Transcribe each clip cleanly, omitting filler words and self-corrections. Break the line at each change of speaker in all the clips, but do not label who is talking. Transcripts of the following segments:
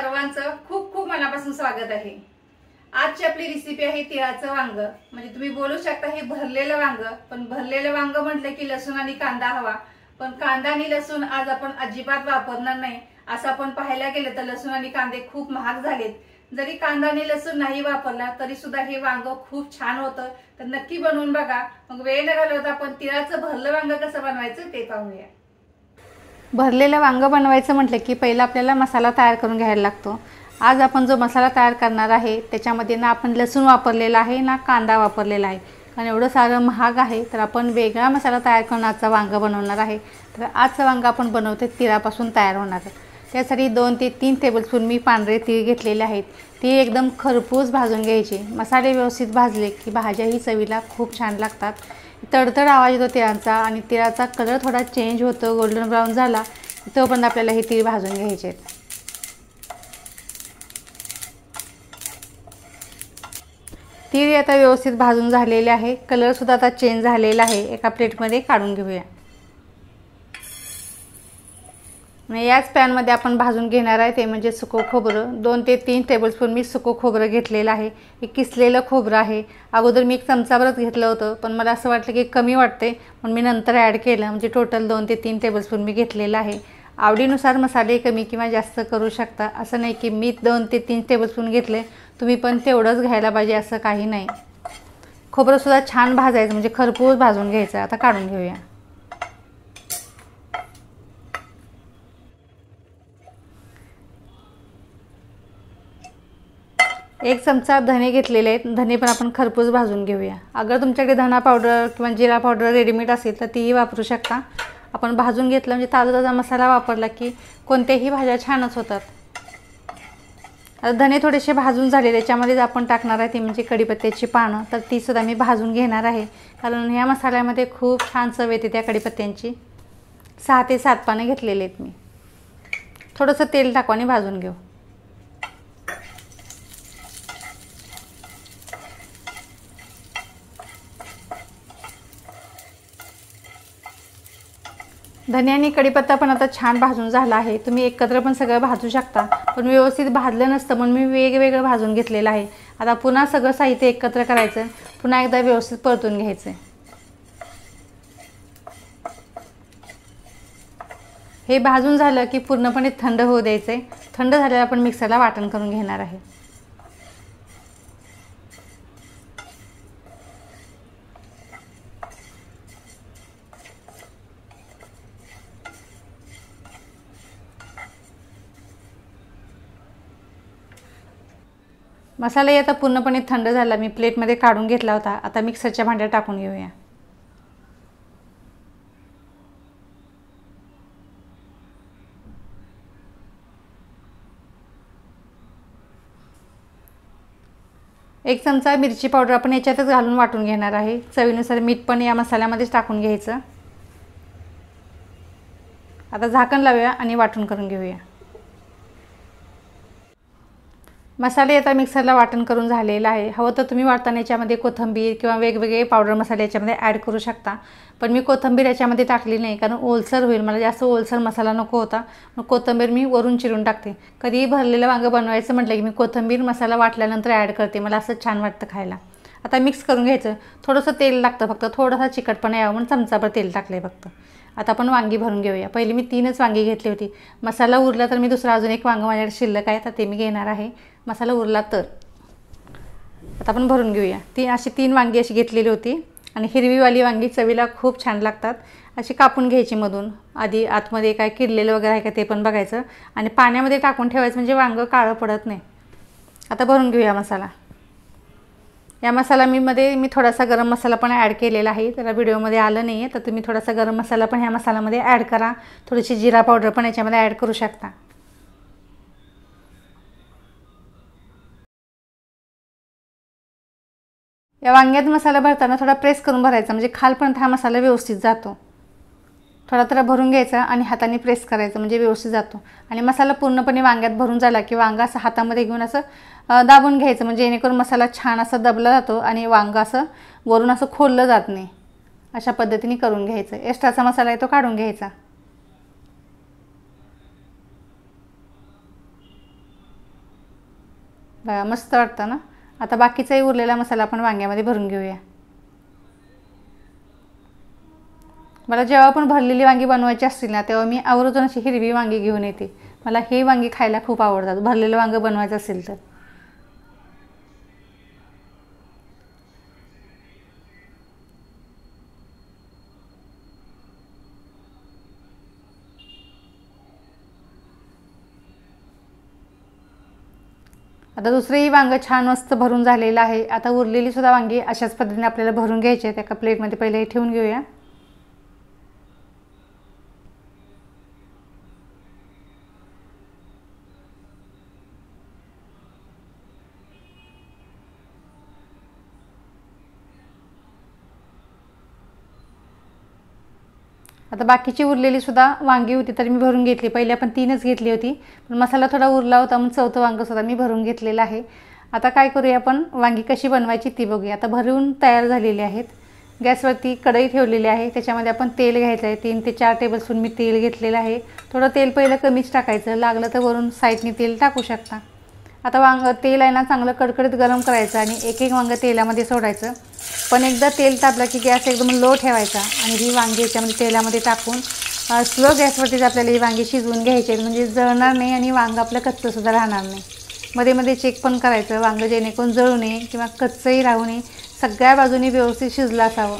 सर्वांचं खूप खूप मनापासून स्वागत आहे। आजची आपली रेसिपी आहे तिळाचं वांग। म्हणजे तुम्ही बोलू शकता हे भरलेलं वांग, पण भरलेलं वांग म्हटलं की लसूण आणि कांदा हवा, पण कांदा आणि लसूण आज आपण अजिबात वापरणार नाही। असं आपण पाहायला गेलं तर लसूण आणि कांदे खूप महाग झालेत। जरी कांदा आणि लसूण नाही वापरला तरी सुद्धा हे वांग खूप छान होतं। तर नक्की बनवून बघा। मग वेळ न घालवता आपण तिळाचं भरलं वांग कसं बनवायचं ते पाहूया। भरलेलं वांग बनवायचं म्हटलं की पहिला आपल्याला मसाला तयार करून घ्यायला लागतो। आज आपण जो मसाला तयार करणार आहे त्याच्यामध्ये ना आपण लसूण वापरलेला आहे ना कांदा वापरलेला आहे, कारण एवढं सारं महाग आहे। तर आपण वेगळा मसाला तयार करून आजचा वांग बनवणार आहे। तर आजचं वांग आपण बनवते तिळापासून तयार होणार। त्यासाठी 2 ते 3 टेबलस्पून मी पांढरे तीळ घेतलेले आहेत। ती एकदम खरपूस भाजून घ्यायचे। मसाले व्यवस्थित भाजले की भाज्याही चवीला खूप छान लागतात। तडतड आवाज येतो तिळाचा आणि तिळाचा कलर थोडा चेंज होतो, गोल्डन ब्राउन झाला तोपर्यंत आपल्याला हे तीळ भाजून घ्यायचे आहेत। तीळ आता व्यवस्थित भाजून झालेले आहे, कलर सुद्धा आता चेंज झालेला आहे। एका प्लेटमध्ये काढून घेऊया। याच पॅनमध्ये आपण भाजून घेणार आहे ते म्हणजे सुकं खोबरं। 2 ते 3 टेबलस्पून मी सुकं खोबरं घेतलेलं आहे। हे किसलेलं खोबरं आहे। अगोदर मी 1 चमचाभरच घेतलं होतं, पण मला असं वाटलं की कमी वाटते पण मी नंतर ॲड केलं। म्हणजे टोटल 2 ते 3 टेबलस्पून मी घेतलेलं आहे। आवडीनुसार मसाले कमी किंवा जास्त करू शकता, असं नाही की मी 2 ते 3 टेबलस्पून घेतले तुम्ही पण तेवढंच घ्यायला पाहिजे असं काही नाही। खोबरं सुद्धा छान भाजायचं म्हणजे खरपूस भाजून घ्यायचं। आता काढून घेऊया। 1 चमचा धने घेतलेले आहेत। धने पण आपण खरपूस भाजून घेऊया। अगर तुमच्याकडे धना पावडर किंवा जिरा पावडर रेडीमेड असेल तर तीही वापरू शकता। आपण भाजून घेतलं म्हणजे ताजा ताजा मसाला वापरला की कोणत्याही भाज्या छानच होतात। आता धने थोडेसे भाजून झाले, त्याच्यामध्ये आपण टाकणार आहे ती म्हणजे कढीपत्त्याची पानं। तर ती सुद्धा मी भाजून घेणार आहे, कारण ह्या मसाल्यामध्ये खूप छान चव येते त्या कढीपत्त्यांची। 6 ते 7 पानं घेतलेले आहेत मी। थोडंसं तेल टाकू आणि भाजून घेऊ। धने आणि कढीपत्ता पण आता छान भाजून झाला आहे। तुम्ही एकत्र पण सगळं भाजू शकता, पण व्यवस्थित भाजलं नसतं म्हणून मी वेगवेगळं भाजून घेतलेलं आहे। आता पुन्हा सगळं साहित्य एकत्र करायचं, पुन्हा एकदा व्यवस्थित परतून घ्यायचं। हे भाजून झालं की पूर्णपणे थंड होऊ द्यायचं। थंड झाल्यावर आपण मिक्सरला वाटण करून घेणार आहे। मसाला आता पूर्णपणे थंड झाला, मी प्लेटमध्ये काढून घेतला होता। आता मिक्सरच्या भांड्यात टाकून घेऊया। एक चमचा मिरची पावडर आपण याच्यातच घालून वाटून घेणार आहे। चवीनुसार मीठ पण या मसाल्यामध्येच टाकून घ्यायचं। आता झाकण लावूया आणि वाटून करून घेऊया। मसाले आता मिक्सरला वाटण करून झालेला आहे। हवं तर तुम्ही वाटताना याच्यामध्ये कोथिंबीर किंवा वेगवेगळे पावडर मसाले याच्यामध्ये ॲड करू शकता, पण मी कोथिंबीर याच्यामध्ये टाकली नाही, कारण ओलसर होईल। मला जास्त ओलसर मसाला नको होता, मग कोथिंबीर मी वरून चिरून टाकते। कधीही भरलेलं वांग बनवायचं म्हटलं की मी कोथिंबीर मसाला वाटल्यानंतर ॲड करते, मला असं छान वाटतं खायला। आता मिक्स करून घ्यायचं। थोडंसं तेल लागतं, फक्त थोडासा चिकटपणा यावं म्हणून चमचाभर तेल टाकलं आहे फक्त। आता आपण वांगी भरून घेऊया। पहिली मी 3च वांगी घेतली होती। मसाला उरला तर मी दुसरा अजून 1 वांग माझ्याकडे शिल्लक आहे, तर ते मी घेणार आहे मसाला उरला तर। आता आपण भरून घेऊया। अशी 3 वांगी अशी घेतलेली होती आणि हिरवीवाली वांगी चवीला खूप छान लागतात। अशी कापून घ्यायची मधून। आधी आतमध्ये काय किडलेलं वगैरे आहे का ते पण बघायचं आणि पाण्यामध्ये टाकून ठेवायचं, म्हणजे वांग काळं पडत नाही। आता भरून घेऊया मसाला। या मसाला मी थोडासा गरम मसाला पण ॲड केलेला आहे, त्याला व्हिडिओमध्ये आलं नाही आहे, तर तुम्ही थोडासा गरम मसाला पण ह्या मसाल्यामध्ये ॲड करा। थोडीशी जिरा पावडर पण याच्यामध्ये ॲड करू शकता। या वांग्यात मसाला भरताना थोडा प्रेस करून भरायचा, म्हणजे खालपर्यंत हा मसाला व्यवस्थित जातो। थोडा भरून घ्यायचा आणि हाताने प्रेस करायचं, म्हणजे व्यवस्थित जातो। आणि मसाला पूर्णपणे वांग्यात भरून झाला की वांग असं हातामध्ये घेऊन असं दाबून घ्यायचं, म्हणजे जेणेकरून मसाला छान असा दबला जातो आणि वांग असं वरून असं खोललं जात नाही। अशा पद्धतीने करून घ्यायचं। एक्स्ट्राचा मसाला आहे तो काढून घ्यायचा। बघा मस्त वाटतं ना। आता बाकीचाही उरलेला मसाला आपण वांग्यामध्ये भरून घेऊया। मला जेव्हा पण भरलेली वांगी बनवायची असतील ना तेव्हा मी आवर्जून अशी हिरवी वांगी घेऊन येते। मला हे वांगी खायला खूप आवडतात भरलेलं वांग बनवायचं असेल तर। आता दुसरेही वांग छान मस्त भरून झालेलं आहे। आता उरलेली सुद्धा वांगी अशाच पद्धतीने आपल्याला भरून घ्यायची आहेत। एका प्लेटमध्ये पहिले ठेवून घेऊया। आता बाकीची उरलेली सुद्धा वांगी होती तर मी भरून घेतली। पहिले आपण 3च घेतली होती पण मसाला थोडा उरला होता म्हणून चौथं वांग सुद्धा मी भरून घेतलेलं आहे। आता काय करूया आपण वांगी कशी बनवायची ती बघूया। आता भरून तयार झालेली आहेत। गॅसवरती कढई ठेवलेली आहे। त्याच्यामध्ये आपण तेल घ्यायचं आहे। 3 ते 4 टेबलस्पून मी तेल घेतलेलं आहे। थोडं तेल पहिलं कमीच टाकायचं, लागलं तर वरून साईडने तेल टाकू शकता। आता तेल आहे ना चांगलं कडकडीत गरम करायचं आणि एक एक वांग तेलामध्ये सोडायचं। पण एकदा तेल तापलं की गॅस एकदम लो ठेवायचा आणि ही वांगी याच्यामध्ये तेलामध्ये टाकून स्लो गॅसवरतीच आपल्याला ही वांगी शिजवून घ्यायची म्हणजे जळणार नाही आणि वांग आपलं कच्चंसुद्धा राहणार नाही। मध्ये मध्ये चेक पण करायचं वांग जेणेकरून जळू नये किंवा कच्चंही राहू नये, सगळ्या बाजूनी व्यवस्थित शिजलं असावं।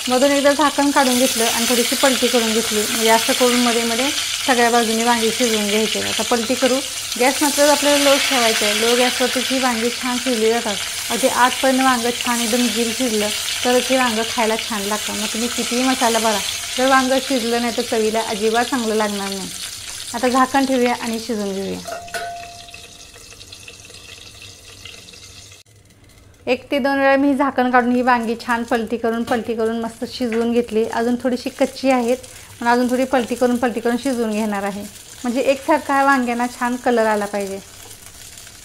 मधून एकदा झाकण काढून घेतलं आणि थोडीशी पलटी करून घेतली म्हणजे असं करून मध्ये मध्ये सगळ्या बाजूनी वांगी शिजवून घ्यायचे। आता पलटी करू। गॅस मात्र आपल्याला लो ठेवायचं आहे। लो गॅसवरती ही वांगी छान शिजली जातात। अगदी आतपर्यंत वांग छान एकदम गिर शिजलं तरच हे वांग खायला छान लागतं। मग तुम्ही कितीही मसाला भरा तर वांग शिजलं नाही तर चवीला अजिबात चांगलं लागणार नाही। आता झाकण ठेवूया आणि शिजवून घेऊया। 1 ते 2 वेळा मी झाकण काढून ही वांगी छान पलटी करून मस्त शिजवून घेतली। अजून थोडीशी कच्ची आहेत पण अजून थोडी पलटी करून शिजवून घेणार आहे म्हणजे एकसारखा वांग्यांना छान कलर आला पाहिजे।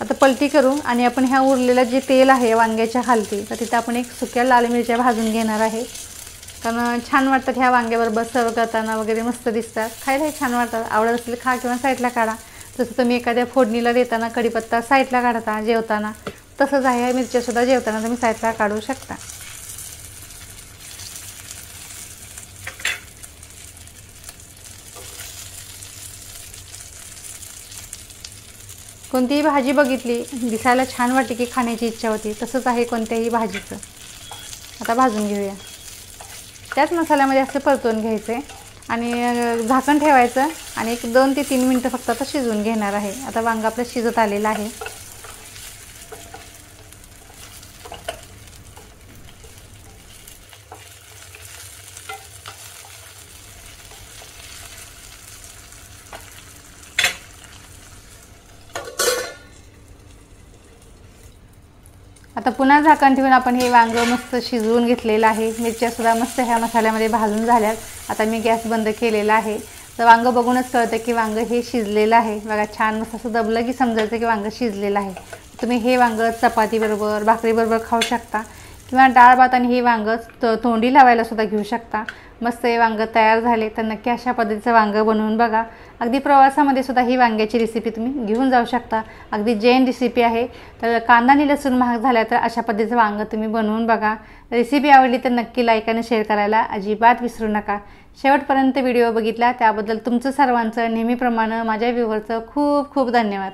आता पलटी करू आणि आपण ह्या उरलेलं जे तेल आहे वांग्याच्या खालती तर तिथे आपण एक सुक्या लाल मिरच्या भाजून घेणार आहे। कारण छान वाटतात ह्या वांग्याबरोबर सर्व करताना वगैरे मस्त दिसतात, खायलाही छान वाटतात। आवडत असेल खा किंवा साईडला काढा। जसं तुम्ही एखाद्या फोडणीला देताना कढीपत्ता साईडला काढता जेवताना तसंच आहे मिरच्यासुद्धा जेवताना तुम्ही साईडला काढू शकता। कोणतीही भाजी बघितली दिसायला छान वाटते की खाण्याची इच्छा होती, तसंच आहे कोणत्याही भाजीचं। आता भाजून घेऊया। त्याच मसाल्यामध्ये असं परतवून घ्यायचं आणि झाकण ठेवायचं आणि एक 2 ते 3 मिनिटं फक्त आता शिजवून घेणार आहे। आता वांग आपलं शिजत आलेलं आहे। आता पुन्हा झाकण ठेवून आपण हे वांग मस्त शिजवून घेतलेलं आहे। मिरच्यासुद्धा मस्त ह्या मसाल्यामध्ये भाजून झाल्यात। आता मी गॅस बंद केलेला आहे। तर वांग बघूनच कळतं की वांग हे शिजलेलं आहे। बघा छान मस्त असं दबलं की समजायचं की वांग शिजलेलं आहे। तुम्ही हे वांग चपातीबरोबर भाकरीबरोबर खाऊ शकता किंवा डाळ भात आणि हे वांग तोंडी लावायला सुद्धा घेऊ शकता। मस्त हे वांग तयार झाले तर नक्की अशा पद्धतीचं वांग बनवून बघा। अगदी प्रवासामध्ये सुद्धा ही वांग्याची रेसिपी तुम्ही घेऊन जाऊ शकता। अगदी जैन रेसिपी आहे। तर कांदा आणि लसूण महाग झाला तर अशा पद्धतीचं वांग तुम्ही बनवून बघा। रेसिपी आवडली तर नक्की लाईक आणि शेअर करायला अजिबात विसरू नका। शेवटपर्यंत व्हिडिओ बघितला त्याबद्दल तुमचं सर्वांचं नेहमीप्रमाणे माझ्या व्ह्यूअरचं खूप खूप धन्यवाद।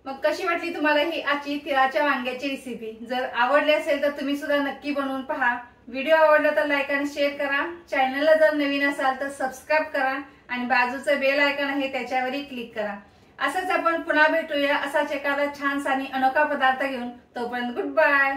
मग कशी वाटली तुम्हाला ही आजची तिळाच्या वांग्याची रेसिपी? जर आवडली असेल तर तुम्ही सुद्धा नक्की बनवून पहा। व्हिडिओ आवडला तर लाईक आणि शेअर करा। चॅनलला जर नवीन असाल तर सबस्क्राइब करा आणि बाजूचं बेल आयकॉन आहे त्याच्यावरही क्लिक करा। असंच आपण पुन्हा भेटूया असाच एखादा छानसा आणि अनोखा पदार्थ घेऊन। तोपर्यंत गुड बाय।